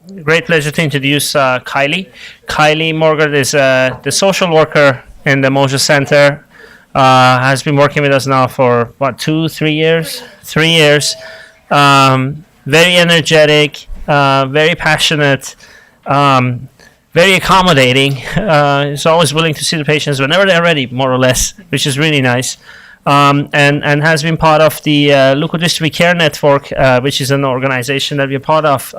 great pleasure to introduce Kiley. Kiley Morgart is the social worker in the Moser Center. Has been working with us now for, 2, 3 years? 3 years. Very energetic, very passionate, very accommodating. Is always willing to see the patients whenever they're ready, more or less, which is really nice. And has been part of the Leukodystrophy Care Network, which is an organization that we're part of,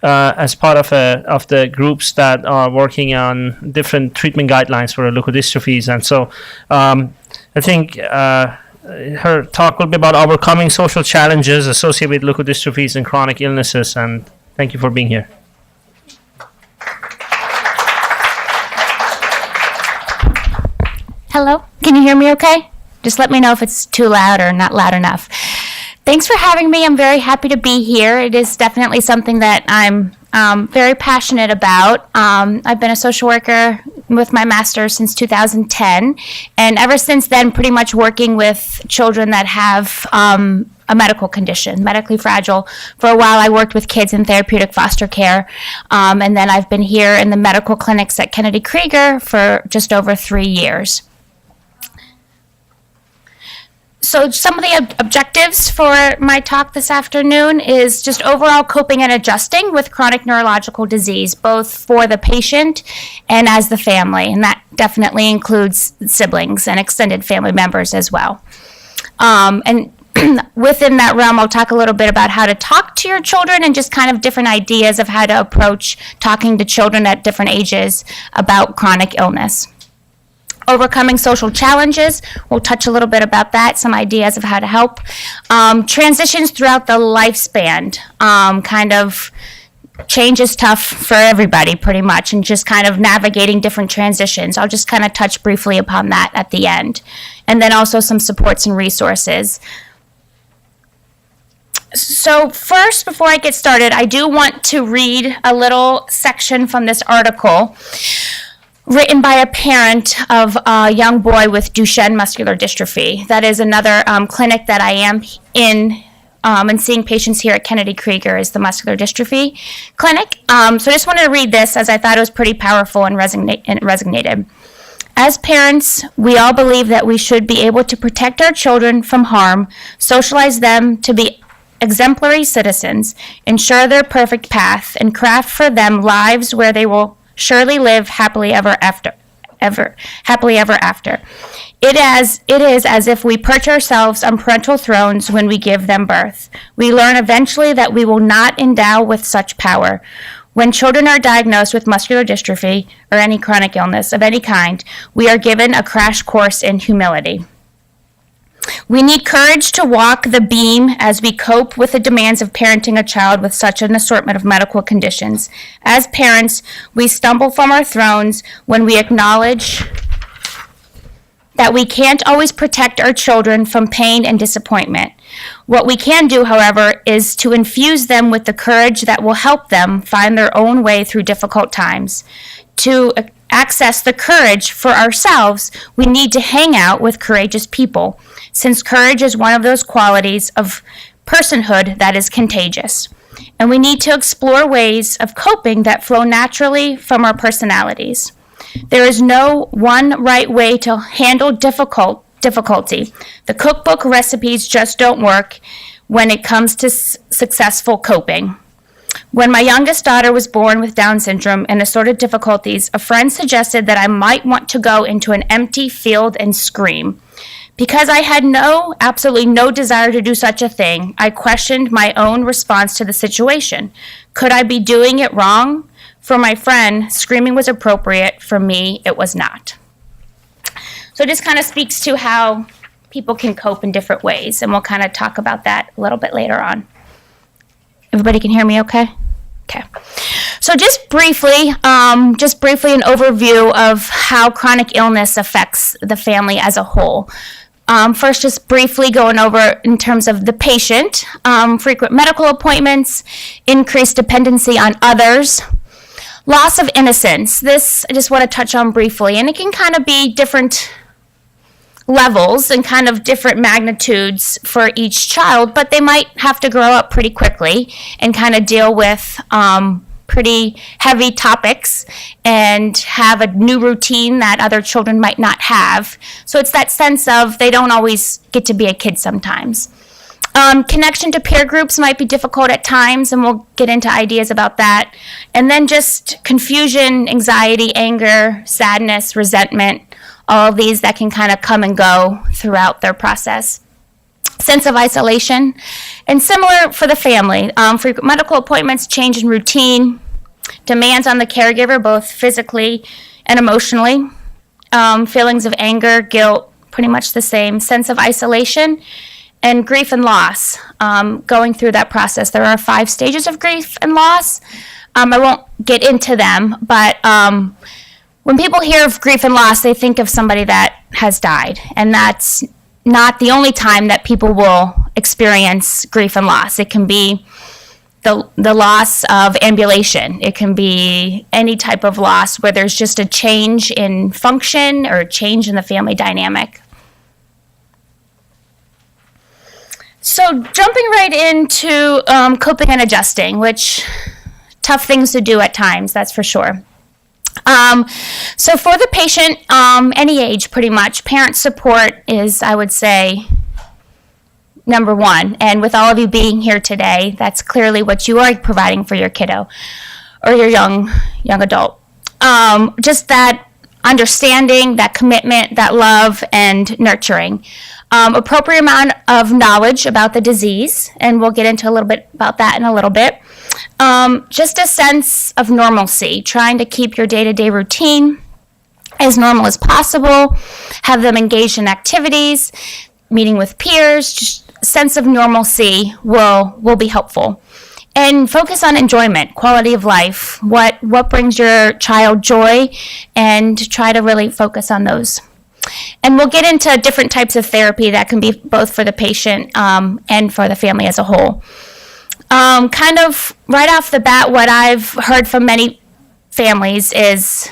as part of the groups that are working on different treatment guidelines for leukodystrophies. And so I think her talk will be about overcoming social challenges associated with leukodystrophies and chronic illnesses. And thank you for being here. Hello, can you hear me okay? Just let me know if it's too loud or not loud enough. Thanks for having me. I'm very happy to be here. It is definitely something that I'm very passionate about. I've been a social worker with my master's since 2010, and ever since then, pretty much working with children that have a medical condition, medically fragile. For a while, I worked with kids in therapeutic foster care, and then I've been here in the medical clinics at Kennedy Krieger for just over 3 years. So some of the objectives for my talk this afternoon is just overall coping and adjusting with chronic neurological disease, both for the patient and as the family, and that definitely includes siblings and extended family members as well. And within that realm, I'll talk a little bit about how to talk to your children and just kind of different ideas of how to approach talking to children at different ages about chronic illness. Overcoming social challenges, we'll touch a little bit about that, some ideas of how to help. Transitions throughout the lifespan, kind of change is tough for everybody pretty much, and just kind of navigating different transitions. I'll just kind of touch briefly upon that at the end. And then also some supports and resources. So first, before I get started, I do want to read a little section from this article written by a parent of a young boy with Duchenne muscular dystrophy. That is another clinic that I am in and seeing patients here at Kennedy Krieger is the muscular dystrophy clinic. So I just wanted to read this as I thought it was pretty powerful and resonated. As parents, we all believe that we should be able to protect our children from harm, socialize them to be exemplary citizens, ensure their perfect path, and craft for them lives where they will surely live happily ever after. It is as if we perch ourselves on parental thrones when we give them birth. We learn eventually that we will not endow with such power. When children are diagnosed with muscular dystrophy or any chronic illness of any kind, we are given a crash course in humility. We need courage to walk the beam as we cope with the demands of parenting a child with such an assortment of medical conditions. As parents, we stumble from our thrones when we acknowledge that we can't always protect our children from pain and disappointment. What we can do, however, is to infuse them with the courage that will help them find their own way through difficult times. To access the courage for ourselves, we need to hang out with courageous people, since courage is one of those qualities of personhood that is contagious. And we need to explore ways of coping that flow naturally from our personalities. There is no one right way to handle difficulty. The cookbook recipes just don't work when it comes to successful coping. When my youngest daughter was born with Down syndrome and assorted difficulties, a friend suggested that I might want to go into an empty field and scream. Because I had absolutely no desire to do such a thing, I questioned my own response to the situation. Could I be doing it wrong? For my friend, screaming was appropriate. For me, it was not. So this kind of speaks to how people can cope in different ways, and we'll kind of talk about that a little bit later on. Everybody can hear me okay? Okay. So just briefly an overview of how chronic illness affects the family as a whole. First, just briefly going over in terms of the patient, frequent medical appointments, increased dependency on others, loss of innocence. This I just want to touch on briefly, and it can kind of be different levels and kind of different magnitudes for each child, but they might have to grow up pretty quickly and kind of deal with pretty heavy topics and have a new routine that other children might not have. So it's that sense of they don't always get to be a kid sometimes. Connection to peer groups might be difficult at times, and we'll get into ideas about that. And then just confusion, anxiety, anger, sadness, resentment, all of these that can kind of come and go throughout their process. Sense of isolation, and similar for the family. Frequent medical appointments, change in routine, demands on the caregiver, both physically and emotionally. Feelings of anger, guilt, pretty much the same. Sense of isolation, and grief and loss. Going through that process, there are 5 stages of grief and loss. I won't get into them, but when people hear of grief and loss, they think of somebody that has died, and that's not the only time that people will experience grief and loss. It can be the loss of ambulation. It can be any type of loss where there's just a change in function or a change in the family dynamic. So jumping right into coping and adjusting, which tough things to do at times, that's for sure. So for the patient, any age pretty much, parent support is, I would say, number one. And with all of you being here today, that's clearly what you are providing for your kiddo or your young adult. Just that understanding, that commitment, that love, and nurturing. Appropriate amount of knowledge about the disease, and we'll get into a little bit about that in a little bit. Just a sense of normalcy, trying to keep your day-to-day routine as normal as possible, have them engaged in activities, meeting with peers, just a sense of normalcy will be helpful. And focus on enjoyment, quality of life, what brings your child joy, and try to really focus on those. And we'll get into different types of therapy that can be both for the patient and for the family as a whole. Kind of right off the bat, what I've heard from many families is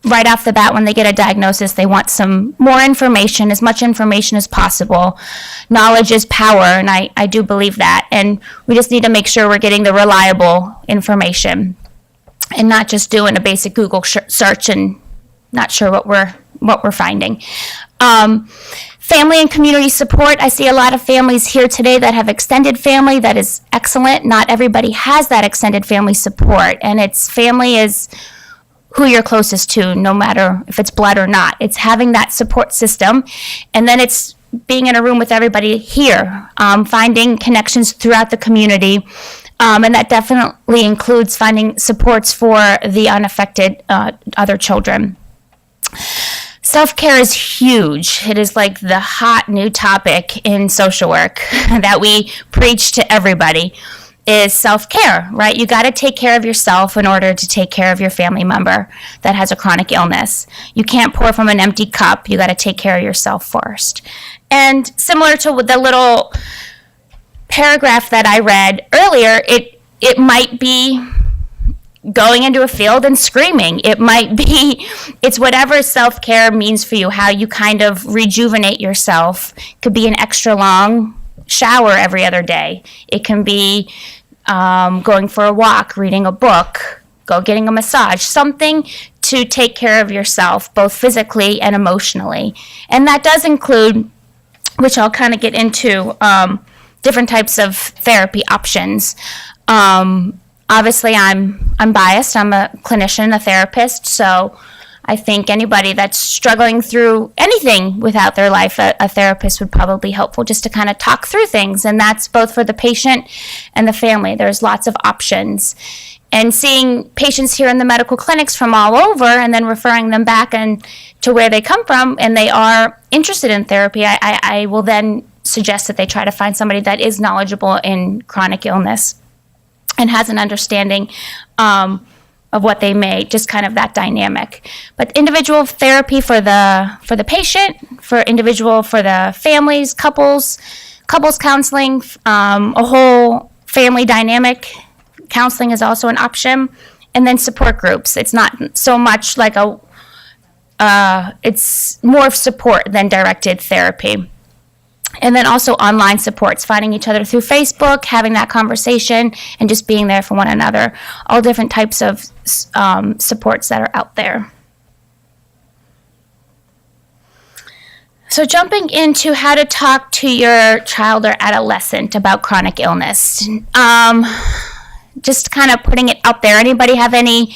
right off the bat when they get a diagnosis, they want some more information, as much information as possible. Knowledge is power, and I do believe that. And we just need to make sure we're getting the reliable information and not just doing a basic Google search and not sure what we're finding. Family and community support. I see a lot of families here today that have extended family. That is excellent. Not everybody has that extended family support, and it's family is who you're closest to, no matter if it's blood or not. It's having that support system, and then it's being in a room with everybody here, finding connections throughout the community, and that definitely includes finding supports for the unaffected other children. Self-care is huge. It is like the hot new topic in social work that we preach to everybody is self-care, right? You got to take care of yourself in order to take care of your family member that has a chronic illness. You can't pour from an empty cup. You got to take care of yourself first. And similar to the little paragraph that I read earlier, it might be going into a field and screaming. It might be, it's whatever self-care means for you, how you kind of rejuvenate yourself. It could be an extra long shower every other day. It can be going for a walk, reading a book, getting a massage, something to take care of yourself, both physically and emotionally. And that does include, which I'll kind of get into, different types of therapy options. Obviously, I'm biased. I'm a clinician, a therapist, so I think anybody that's struggling through anything without their life, a therapist would probably be helpful just to kind of talk through things, and that's both for the patient and the family. There's lots of options. And seeing patients here in the medical clinics from all over and then referring them back and to where they come from and they are interested in therapy, I will then suggest that they try to find somebody that is knowledgeable in chronic illness and has an understanding of what they may, just kind of that dynamic. But individual therapy for the patient, for the families, couples counseling, a whole family dynamic counseling is also an option, and then support groups. It's not so much like it's more of support than directed therapy. And then also online supports, finding each other through Facebook, having that conversation, and just being there for one another. All different types of supports that are out there. So jumping into how to talk to your child or adolescent about chronic illness. Just kind of putting it out there. Anybody have any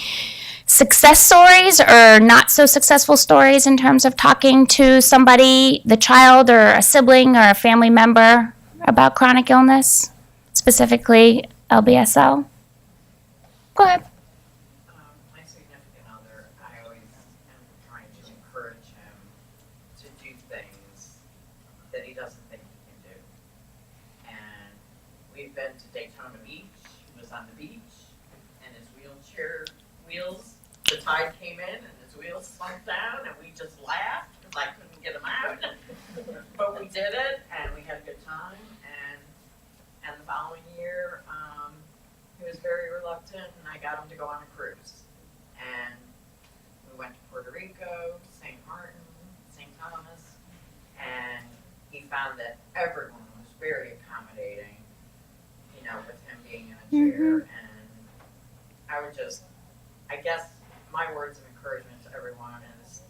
success stories or not so successful stories in terms of talking to somebody, the child or a sibling or a family member about chronic illness, specifically LBSL? Go ahead. My significant other, I always am trying to encourage him to do things that he doesn't think he can do. And we've been to Daytona Beach. He was on the beach, and his wheels, the tide came in, and his wheels sunk down, and we just laughed because I couldn't get him out. But we did it, and we had a good time. And the following year, he was very reluctant, and I got him to go on a cruise. And we went to Puerto Rico, St. Martin, St. Thomas, and he found that everyone was very accommodating, with him being in a chair. And I would I guess my words of encouragement to everyone is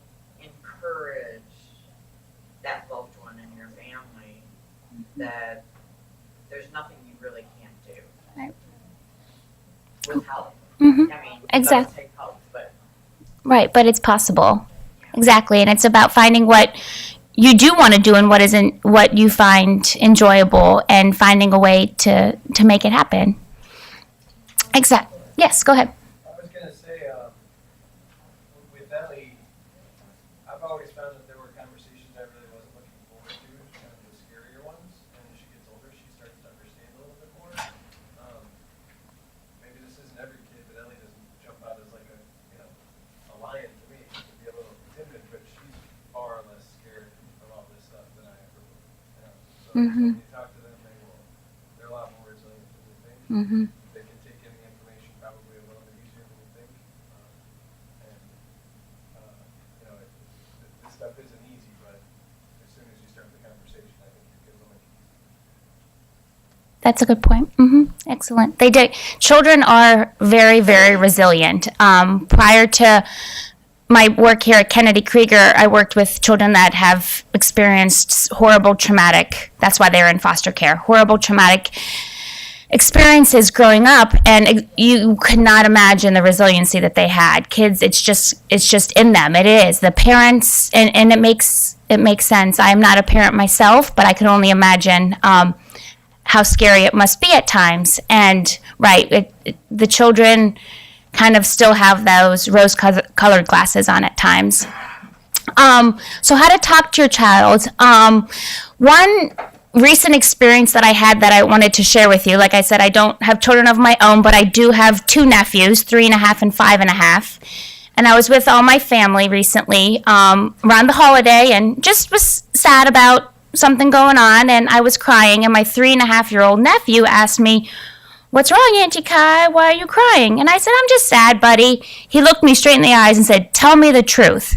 encourage that loved one in your family that there's nothing you really can't do. Right. With help. Mm-hmm. I mean, Exactly. it does take help, but Right, but it's possible. Exactly, and it's about finding what you do want to do and what you find enjoyable, and finding a way to make it happen. Exactly. Yes, go ahead. I was going to say, with Ellie, I've always found that there were conversations I really wasn't looking forward to, kind of the scarier ones. And as she gets older, she starts to understand a little bit more. Maybe this isn't every kid, but Ellie doesn't jump out as like a lion to me. She can be a little timid, but she's far less scared of all this stuff than I ever would. So when you talk to them, they're a lot more resilient than you think. Mm-hmm. They can take in the information probably a little bit easier than you think. This stuff isn't easy, but as soon as you start the conversation, I think your kids will make it easy. That's a good point. Excellent. Children are very, very resilient. Prior to my work here at Kennedy Krieger, I worked with children that have experienced horrible traumatic, that's why they're in foster care, horrible traumatic experiences growing up, and you could not imagine the resiliency that they had. Kids, it's just in them. It is. The parents, and it makes sense. I am not a parent myself, but I can only imagine how scary it must be at times. And the children kind of still have those rose-colored glasses on at times. So how to talk to your child. One recent experience that I had that I wanted to share with you. Like I said, I don't have children of my own, but I do have two nephews, 3.5 and 5.5. And I was with all my family recently around the holiday, and just was sad about something going on, and I was crying, and my 3.5-year-old nephew asked me, "What's wrong, Auntie Kai? Why are you crying?" And I said, "I'm just sad, buddy." He looked me straight in the eyes and said, "Tell me the truth."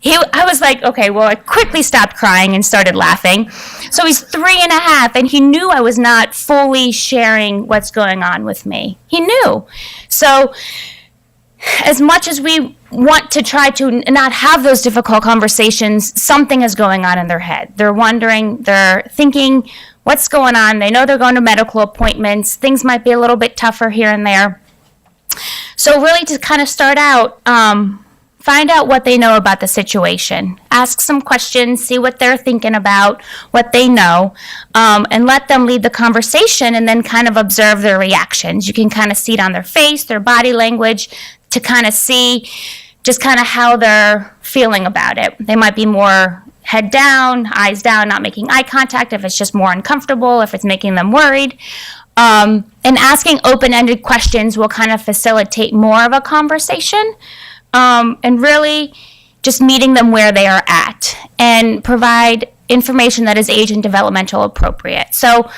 I was like, okay, well, I quickly stopped crying and started laughing. So he's 3.5, and he knew I was not fully sharing what's going on with me. He knew. So as much as we want to try to not have those difficult conversations, something is going on in their head. They're wondering, they're thinking, what's going on? They know they're going to medical appointments. Things might be a little bit tougher here and there. So really to kind of start out, find out what they know about the situation. Ask some questions, see what they're thinking about, what they know, and let them lead the conversation, and then kind of observe their reactions. You can kind of see it on their face, their body language, to kind of see just kind of how they're feeling about it. They might be more head down, eyes down, not making eye contact, if it's just more uncomfortable, if it's making them worried. And asking open-ended questions will kind of facilitate more of a conversation. And really just meeting them where they are at, and provide information that is age and developmental appropriate. So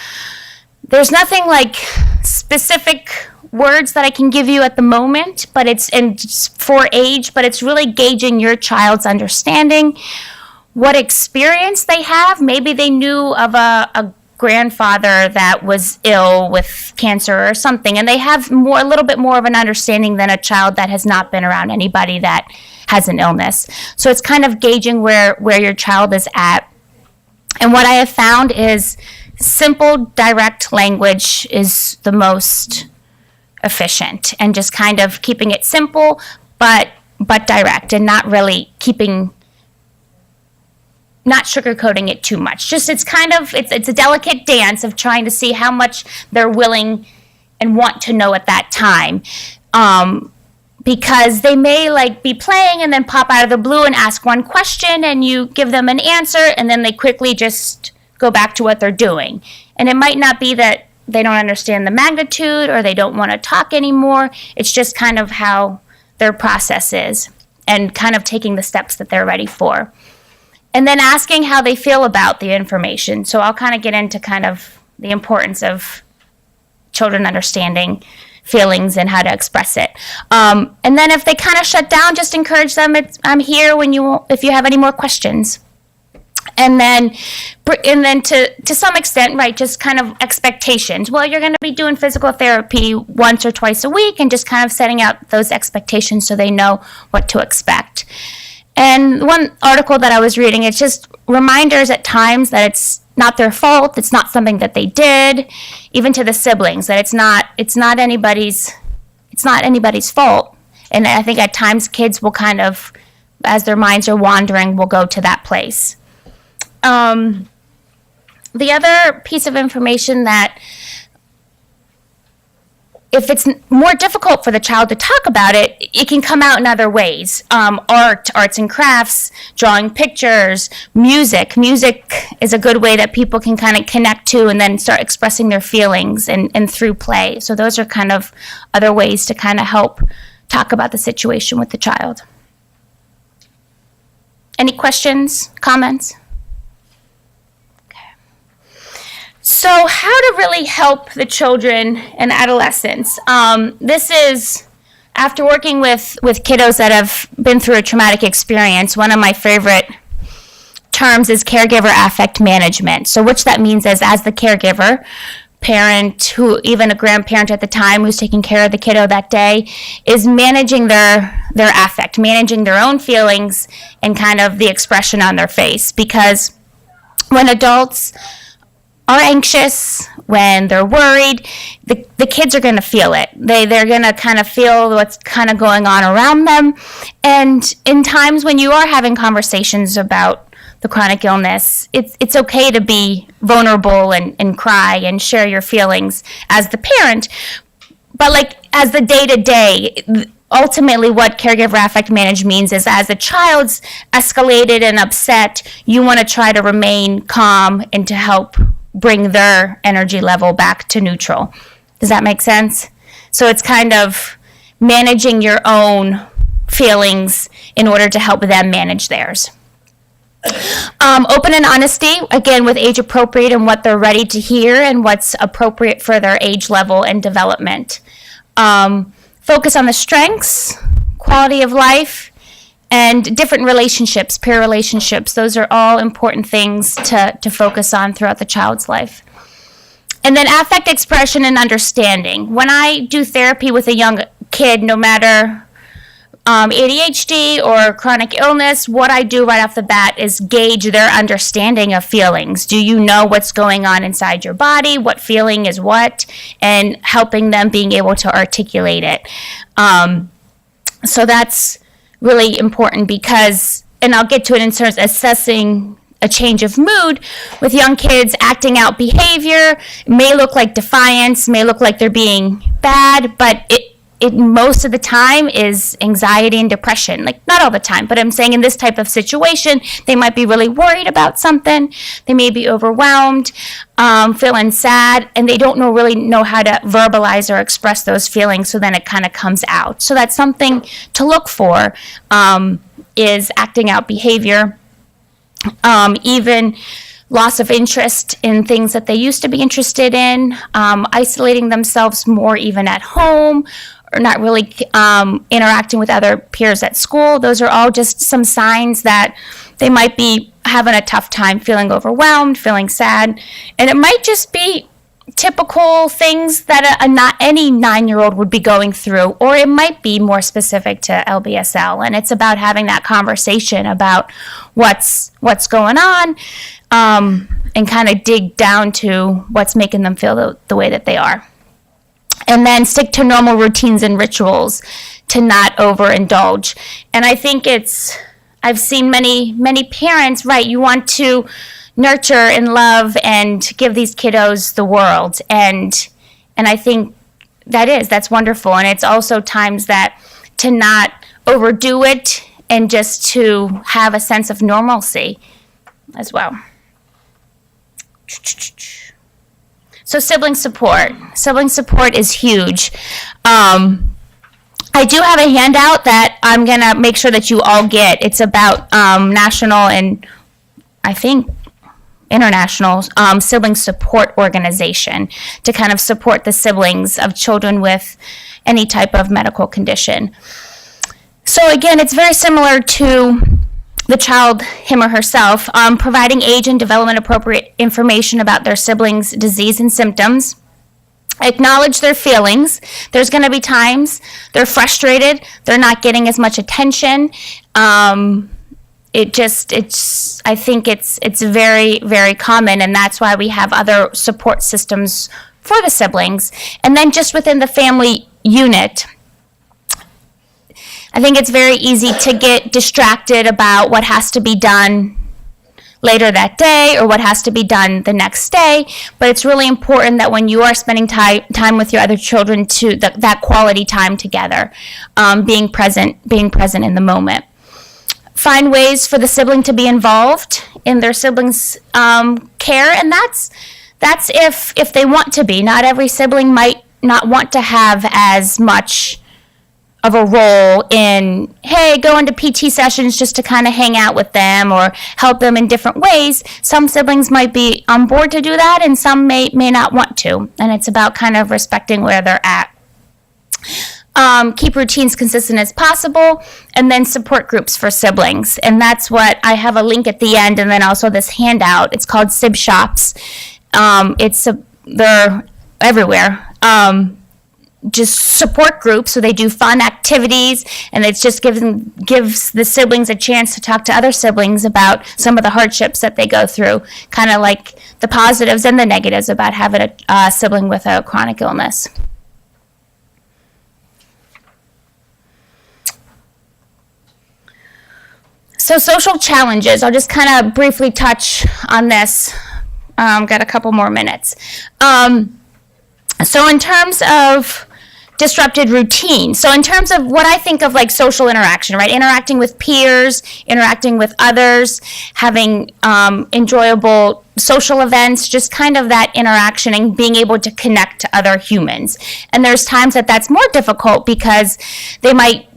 there's nothing like specific words that I can give you at the moment, but it's for age, but it's really gauging your child's understanding, what experience they have. Maybe they knew of a grandfather that was ill with cancer or something, and they have a little bit more of an understanding than a child that has not been around anybody that has an illness. So it's kind of gauging where your child is at. And what I have found is simple, direct language is the most efficient, and just kind of keeping it simple but direct, and not really not sugarcoating it too much. Just it's a delicate dance of trying to see how much they're willing and want to know at that time. Because they may be playing and then pop out of the blue and ask one question, and you give them an answer, and then they quickly just go back to what they're doing. And it might not be that they don't understand the magnitude or they don't want to talk anymore. It's just kind of how their process is, and kind of taking the steps that they're ready for. And then asking how they feel about the information. So I'll kind of get into kind of the importance of children understanding feelings and how to express it. And then if they kind of shut down, just encourage them, I'm here if you have any more questions. And then to some extent, right, just kind of expectations. Well, you're going to be doing physical therapy once or twice a week, and just kind of setting out those expectations so they know what to expect. And one article that I was reading, it's just reminders at times that it's not their fault, it's not something that they did, even to the siblings, that it's not anybody's fault. And I think at times kids will kind of, as their minds are wandering, will go to that place. The other piece of information that, if it's more difficult for the child to talk about it, it can come out in other ways. Arts and crafts, drawing pictures, music. Music is a good way that people can kind of connect to and then start expressing their feelings and through play. So those are kind of other ways to kind of help talk about the situation with the child. Any questions, comments? So how to really help the children and adolescents. This is, after working with kiddos that have been through a traumatic experience, one of my favorite terms is caregiver affect management. So which that means is, as the caregiver, parent, who even a grandparent at the time who's taking care of the kiddo that day, is managing their affect, managing their own feelings and kind of the expression on their face. Because when adults are anxious, when they're worried, the kids are going to feel it. They're going to kind of feel what's kind of going on around them. And in times when you are having conversations about the chronic illness, it's okay to be vulnerable and cry and share your feelings as the parent. But as the day-to-day, ultimately what caregiver affect management means is, as a child's escalated and upset, you want to try to remain calm and to help bring their energy level back to neutral. Does that make sense? So it's kind of managing your own feelings in order to help them manage theirs. Open and honesty, again, with age appropriate and what they're ready to hear and what's appropriate for their age level and development. Focus on the strengths, quality of life, and different relationships, peer relationships. Those are all important things to focus on throughout the child's life. And then affect expression and understanding. When I do therapy with a young kid, no matter ADHD or chronic illness, what I do right off the bat is gauge their understanding of feelings. Do you know what's going on inside your body? What feeling is what? And helping them being able to articulate it. So that's really important because, and I'll get to it in terms of assessing a change of mood with young kids. Acting out behavior may look like defiance, may look like they're being bad, but it most of the time is anxiety and depression. Not all the time, but I'm saying in this type of situation, they might be really worried about something. They may be overwhelmed, feeling sad, and they don't really know how to verbalize or express those feelings, so then it kind of comes out. So that's something to look for, is acting out behavior, even loss of interest in things that they used to be interested in, isolating themselves more even at home, or not really interacting with other peers at school. Those are all just some signs that they might be having a tough time, feeling overwhelmed, feeling sad. And it might just be typical things that not any 9-year-old would be going through, or it might be more specific to LBSL. And it's about having that conversation about what's going on, and kind of dig down to what's making them feel the way that they are. And then stick to normal routines and rituals to not overindulge. And I think I've seen many parents, right, you want to nurture and love and give these kiddos the world. And I think that's wonderful. And it's also times that to not overdo it and just to have a sense of normalcy as well. So sibling support. Sibling support is huge. I do have a handout that I'm going to make sure that you all get. It's about national and I think international sibling support organization to kind of support the siblings of children with any type of medical condition. So again, it's very similar to the child, him or herself, providing age and development appropriate information about their siblings' disease and symptoms. Acknowledge their feelings. There's going to be times they're frustrated, they're not getting as much attention. I think it's very, very common, and that's why we have other support systems for the siblings. And then just within the family unit, I think it's very easy to get distracted about what has to be done later that day or what has to be done the next day. But it's really important that when you are spending time with your other children, to that quality time together, being present in the moment. Find ways for the sibling to be involved in their siblings' care, and that's if they want to be. Not every sibling might not want to have as much of a role in, hey, going to PT sessions just to kind of hang out with them or help them in different ways. Some siblings might be on board to do that, and some may not want to. And it's about kind of respecting where they're at. Keep routines consistent as possible, and then support groups for siblings. And that's what I have a link at the end, and then also this handout. It's called Sib Shops. They're everywhere. Just support groups, so they do fun activities, and it just gives the siblings a chance to talk to other siblings about some of the hardships that they go through, kind of like the positives and the negatives about having a sibling with a chronic illness. So social challenges, I'll just kind of briefly touch on this. Got a couple more minutes. So in terms of disrupted routine, so in terms of what I think of like social interaction, right? Interacting with peers, interacting with others, having enjoyable social events, just kind of that interaction and being able to connect to other humans. And there's times that's more difficult because they might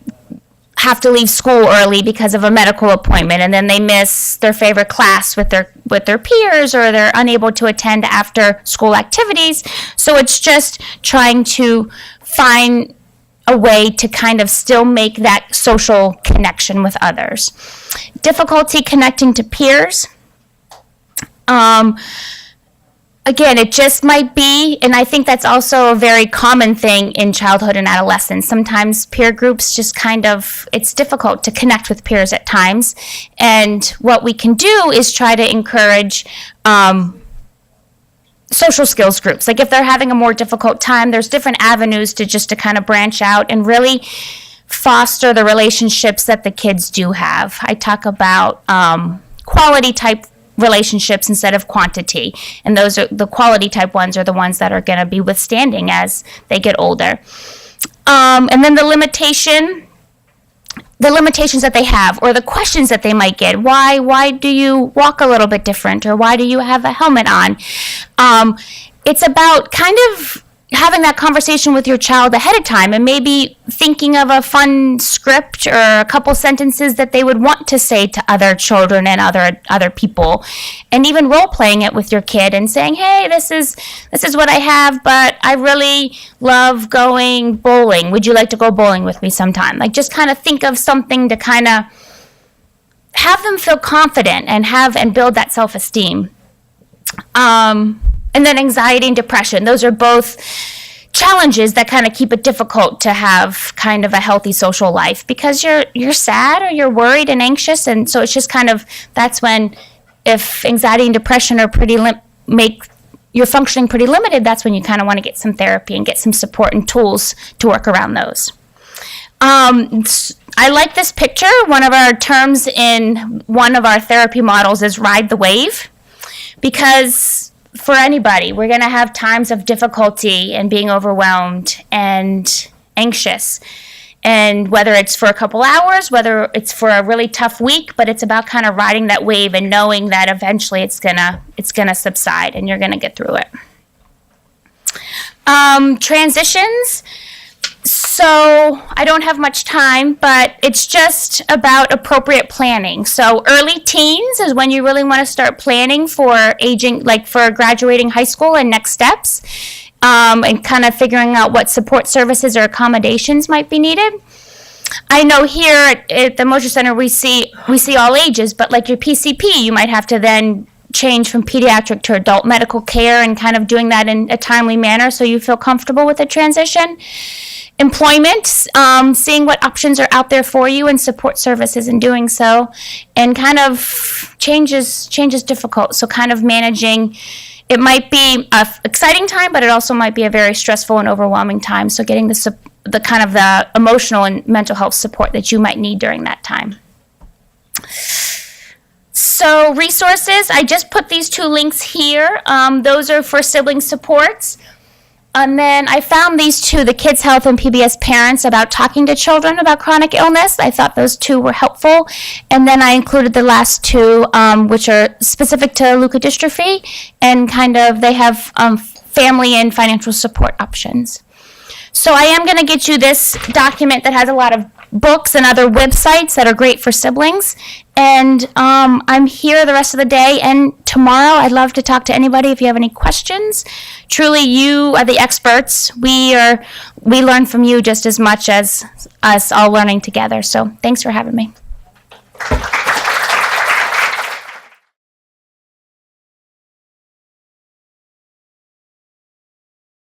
have to leave school early because of a medical appointment, and then they miss their favorite class with their peers, or they're unable to attend after school activities. So it's just trying to find a way to kind of still make that social connection with others. Difficulty connecting to peers. Again, it just might be, and I think that's also a very common thing in childhood and adolescence. Sometimes peer groups just it's difficult to connect with peers at times. And what we can do is try to encourage social skills groups. Like if they're having a more difficult time, there's different avenues to kind of branch out and really foster the relationships that the kids do have. I talk about quality type relationships instead of quantity, and those are the quality type ones are the ones that are going to be withstanding as they get older. And then the limitations that they have, or the questions that they might get. Why do you walk a little bit different, or why do you have a helmet on? It's about kind of having that conversation with your child ahead of time and maybe thinking of a fun script or a couple sentences that they would want to say to other children and other people, and even role playing it with your kid and saying, hey, this is what I have, but I really love going bowling. Would you like to go bowling with me sometime? Like, just kind of think of something to kind of have them feel confident and build that self-esteem. And then anxiety and depression. Those are both challenges that kind of keep it difficult to have kind of a healthy social life, because you're sad or you're worried and anxious, and so it's just kind of, that's when, if anxiety and depression are make you're functioning pretty limited, that's when you kind of want to get some therapy and get some support and tools to work around those. I like this picture. One of our terms in one of our therapy models is ride the wave, because for anybody, we're going to have times of difficulty and being overwhelmed and anxious. And whether it's for a couple hours, whether it's for a really tough week, but it's about kind of riding that wave and knowing that eventually it's gonna subside and you're gonna get through it. Transitions. So I don't have much time, but it's just about appropriate planning. So early teens is when you really want to start planning for aging, like for graduating high school and next steps, and kind of figuring out what support services or accommodations might be needed. I know here at the Moser Center we see all ages, but like your PCP, you might have to then change from pediatric to adult medical care and kind of doing that in a timely manner so you feel comfortable with the transition. Employment, seeing what options are out there for you and support services in doing so, and kind of change is difficult. So kind of managing, it might be an exciting time, but it also might be a very stressful and overwhelming time. So getting the kind of the emotional and mental health support that you might need during that time. So resources, I just put these two links here. Those are for sibling supports. And then I found these two, the Kids Health and PBS Parents, about talking to children about chronic illness. I thought those two were helpful. And then I included the last two, which are specific to leukodystrophy, and kind of they have family and financial support options. So I am going to get you this document that has a lot of books and other websites that are great for siblings. And I'm here the rest of the day and tomorrow. I'd love to talk to anybody if you have any questions. Truly, you are the experts. We learn from you just as much as us all learning together. So thanks for having me.